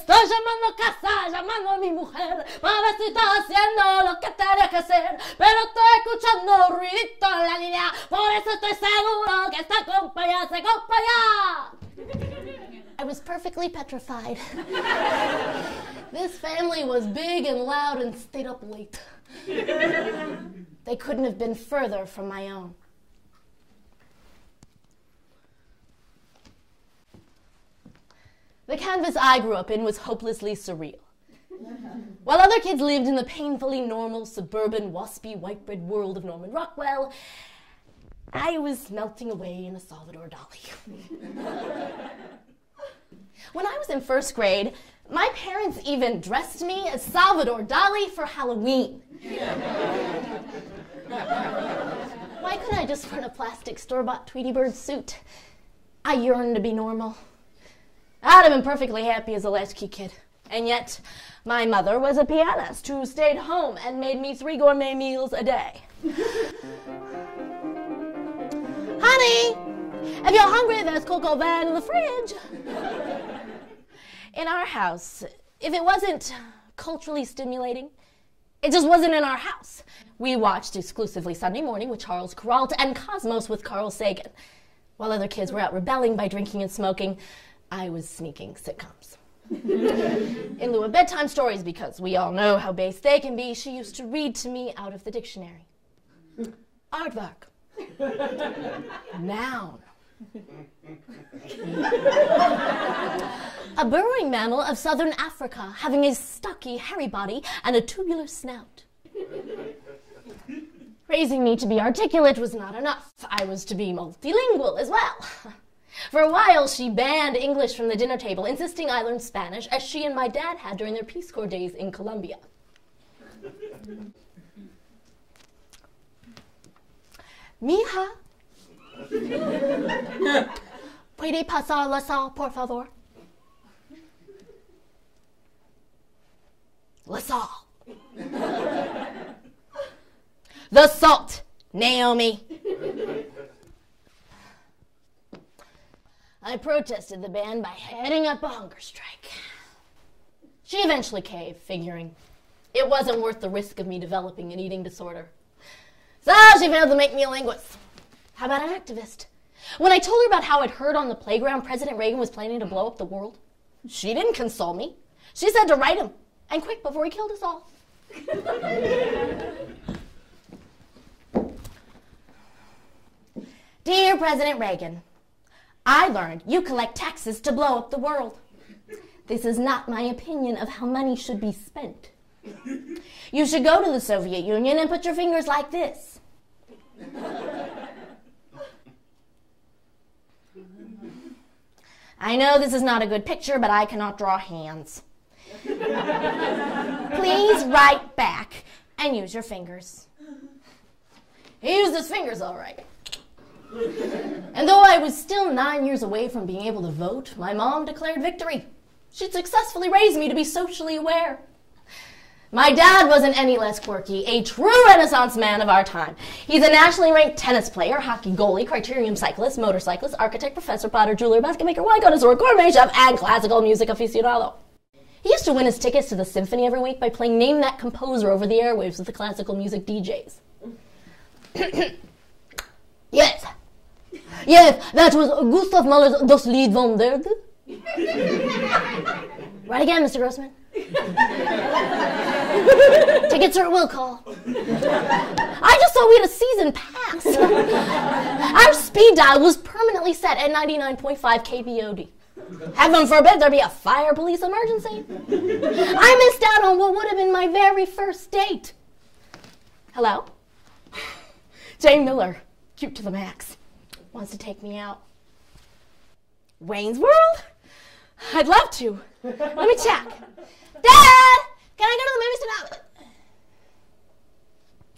estoy llamando a casa, llamando a mi mujer, para ver si está haciendo lo que tenía que hacer, pero estoy escuchando ruidito en la línea, por eso estoy seguro que esta compañía se acompaña. I was perfectly petrified. This family was big and loud and stayed up late. They couldn't have been further from my own. The canvas I grew up in was hopelessly surreal. While other kids lived in the painfully normal, suburban, waspy, white-bread world of Norman Rockwell, I was melting away in a Salvador Dali. When I was in first grade, my parents even dressed me as Salvador Dali for Halloween. Why couldn't I just run a plastic store-bought Tweety Bird suit? I yearned to be normal. I'd have been perfectly happy as a latchkey kid. And yet, my mother was a pianist who stayed home and made me 3 gourmet meals a day. Honey, if you're hungry, there's cocoa van in the fridge. In our house, if it wasn't culturally stimulating, it just wasn't in our house. We watched exclusively Sunday Morning with Charles Kuralt and Cosmos with Carl Sagan. While other kids were out rebelling by drinking and smoking, I was sneaking sitcoms. In lieu of bedtime stories, because we all know how base they can be, she used to read to me out of the dictionary. Aardvark. Noun. A burrowing mammal of southern Africa, having a stocky, hairy body and a tubular snout. Raising me to be articulate was not enough. I was to be multilingual as well. For a while, she banned English from the dinner table, insisting I learn Spanish, as she and my dad had during their Peace Corps days in Colombia. Mija, ¿puede pasar la sal, por favor? La sal. The salt, Naomi. I protested the ban by heading up a hunger strike. She eventually caved, figuring it wasn't worth the risk of me developing an eating disorder. So she failed to make me a linguist. How about an activist? When I told her about how I'd heard on the playground President Reagan was planning to blow up the world, she didn't console me. She said to write him, and quick, before he killed us all. Dear President Reagan, I learned you collect taxes to blow up the world. This is not my opinion of how money should be spent. You should go to the Soviet Union and put your fingers like this. I know this is not a good picture, but I cannot draw hands. Please write back and use your fingers. He used his fingers all right. And though I was still 9 years away from being able to vote, my mom declared victory. She'd successfully raised me to be socially aware. My dad wasn't any less quirky, a true Renaissance man of our time. He's a nationally ranked tennis player, hockey goalie, criterium cyclist, motorcyclist, architect, professor, potter, jeweler, basket maker, wine connoisseur, gourmet chef, and classical music aficionado. He used to win his tickets to the symphony every week by playing Name That Composer over the airwaves with the classical music DJs. Yes, that was Gustav Mahler's Das Lied vom Tode. Right again, Mr. Grossman. Tickets are at will call. I just thought we had a season pass. Our speed dial was permanently set at 99.5 kBOD. Heaven forbid there be a fire police emergency. I missed out on what would have been my very first date. Hello? Jane Miller, cute to the max, wants to take me out. Wayne's World? I'd love to. Let me check. Dad, can I go to the movies tonight?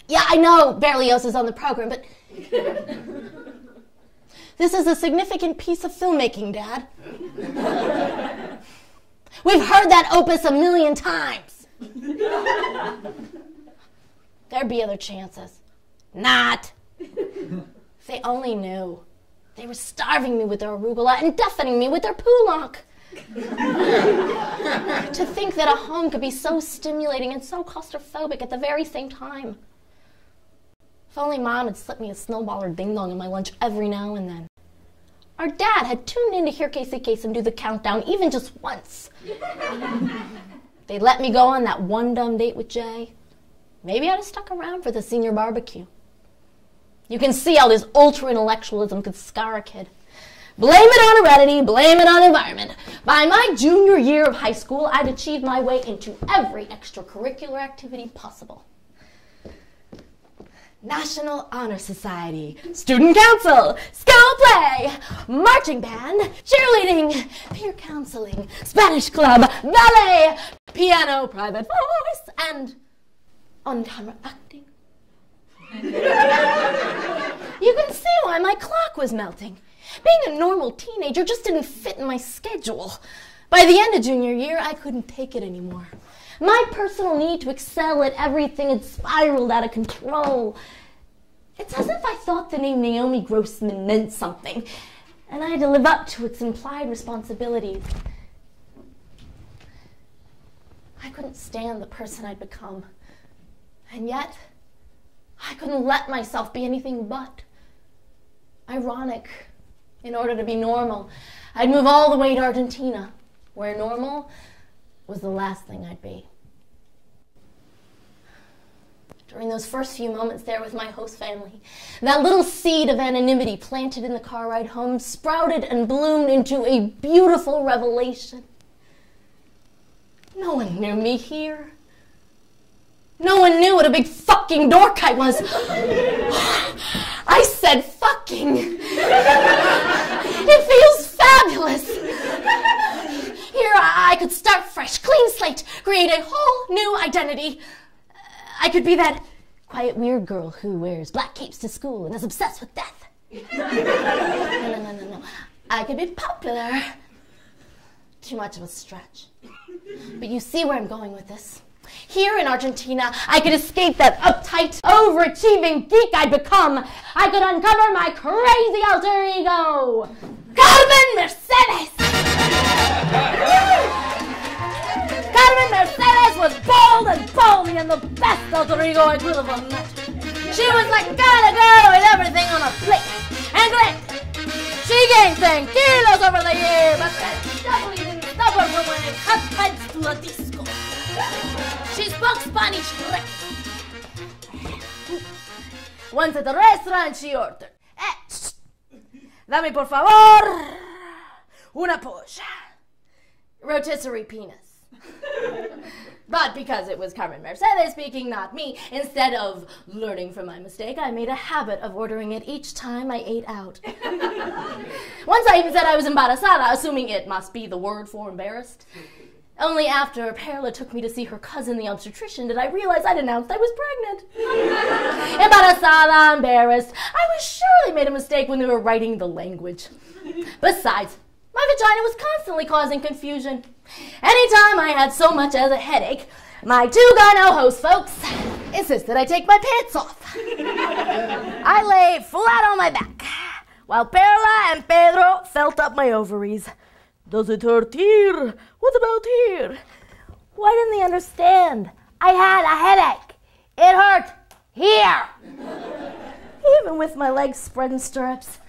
Yeah, I know Berlioz is on the program, but this is a significant piece of filmmaking, Dad. We've heard that opus 1,000,000 times. There'd be other chances. Not. If they only knew. They were starving me with their arugula and deafening me with their pulak. To think that a home could be so stimulating and so claustrophobic at the very same time. If only Mom had slipped me a snowball or ding-dong in my lunch every now and then. Our dad had tuned in to hear Casey Kasem do the countdown even just once. They let me go on that one dumb date with Jay. Maybe I'd have stuck around for the senior barbecue. You can see how this ultra-intellectualism could scar a kid. Blame it on heredity, blame it on environment. By my junior year of high school, I'd achieved my way into every extracurricular activity possible. National Honor Society, Student Council, Scout Play, Marching Band, Cheerleading, Peer Counseling, Spanish Club, Ballet, Piano, Private Voice, and on-camera acting. You can see why my clock was melting. Being a normal teenager just didn't fit in my schedule. By the end of junior year, I couldn't take it anymore. My personal need to excel at everything had spiraled out of control. It's as if I thought the name Naomi Grossman meant something, and I had to live up to its implied responsibilities. I couldn't stand the person I'd become, and yet I couldn't let myself be anything but. Ironic. In order to be normal, I'd move all the way to Argentina, where normal was the last thing I'd be. During those first few moments there with my host family, that little seed of anonymity planted in the car ride home sprouted and bloomed into a beautiful revelation. No one knew me here. No one knew what a big fucking dork I was. I said fucking. It feels fabulous. Here I could start fresh, clean slate, create a whole new identity. I could be that quiet, weird girl who wears black capes to school and is obsessed with death. No. I could be popular. Too much of a stretch. But you see where I'm going with this. Here in Argentina, I could escape that uptight, overachieving geek I'd become. I could uncover my crazy alter ego. Carmen Mercedes! Carmen Mercedes was bold and ballsy and the best alter ego I could have met. She was like kind of girl with everything on a plate. And great. She gained 10 kilos over the year, but that definitely didn't stop her from wearing hot pants to a disco. She spoke Spanish correct. Once at a restaurant, she ordered, dame por favor una polla. Rotisserie penis. But because it was Carmen Mercedes speaking, not me, instead of learning from my mistake, I made a habit of ordering it each time I ate out. Once I even said I was embarazada, assuming it must be the word for embarrassed. Only after Perla took me to see her cousin, the obstetrician, did I realize I'd announced I was pregnant. Embarazada, embarrassed. I was surely made a mistake when they were writing the language. Besides, my vagina was constantly causing confusion. Anytime I had so much as a headache, my two gyno host folks insisted I take my pants off. I lay flat on my back, while Perla and Pedro felt up my ovaries. Does it hurt here? What about here? Why didn't they understand? I had a headache. It hurt here. Even with my legs spread in stirrups.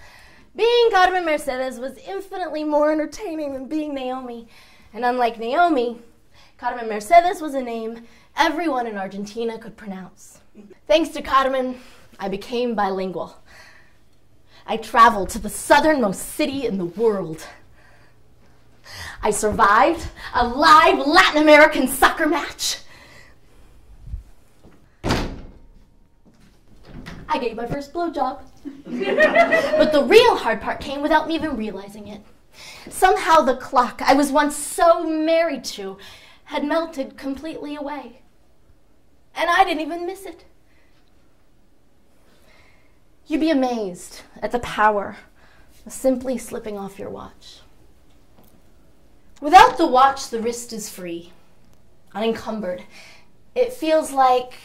Being Carmen Mercedes was infinitely more entertaining than being Naomi. And unlike Naomi, Carmen Mercedes was a name everyone in Argentina could pronounce. Thanks to Carmen, I became bilingual. I traveled to the southernmost city in the world. I survived a live Latin American soccer match. I gave my first blowjob. But the real hard part came without me even realizing it. Somehow the clock I was once so married to had melted completely away. And I didn't even miss it. You'd be amazed at the power of simply slipping off your watch. Without the watch, the wrist is free, unencumbered. It feels like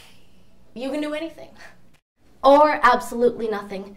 you can do anything. Or absolutely nothing.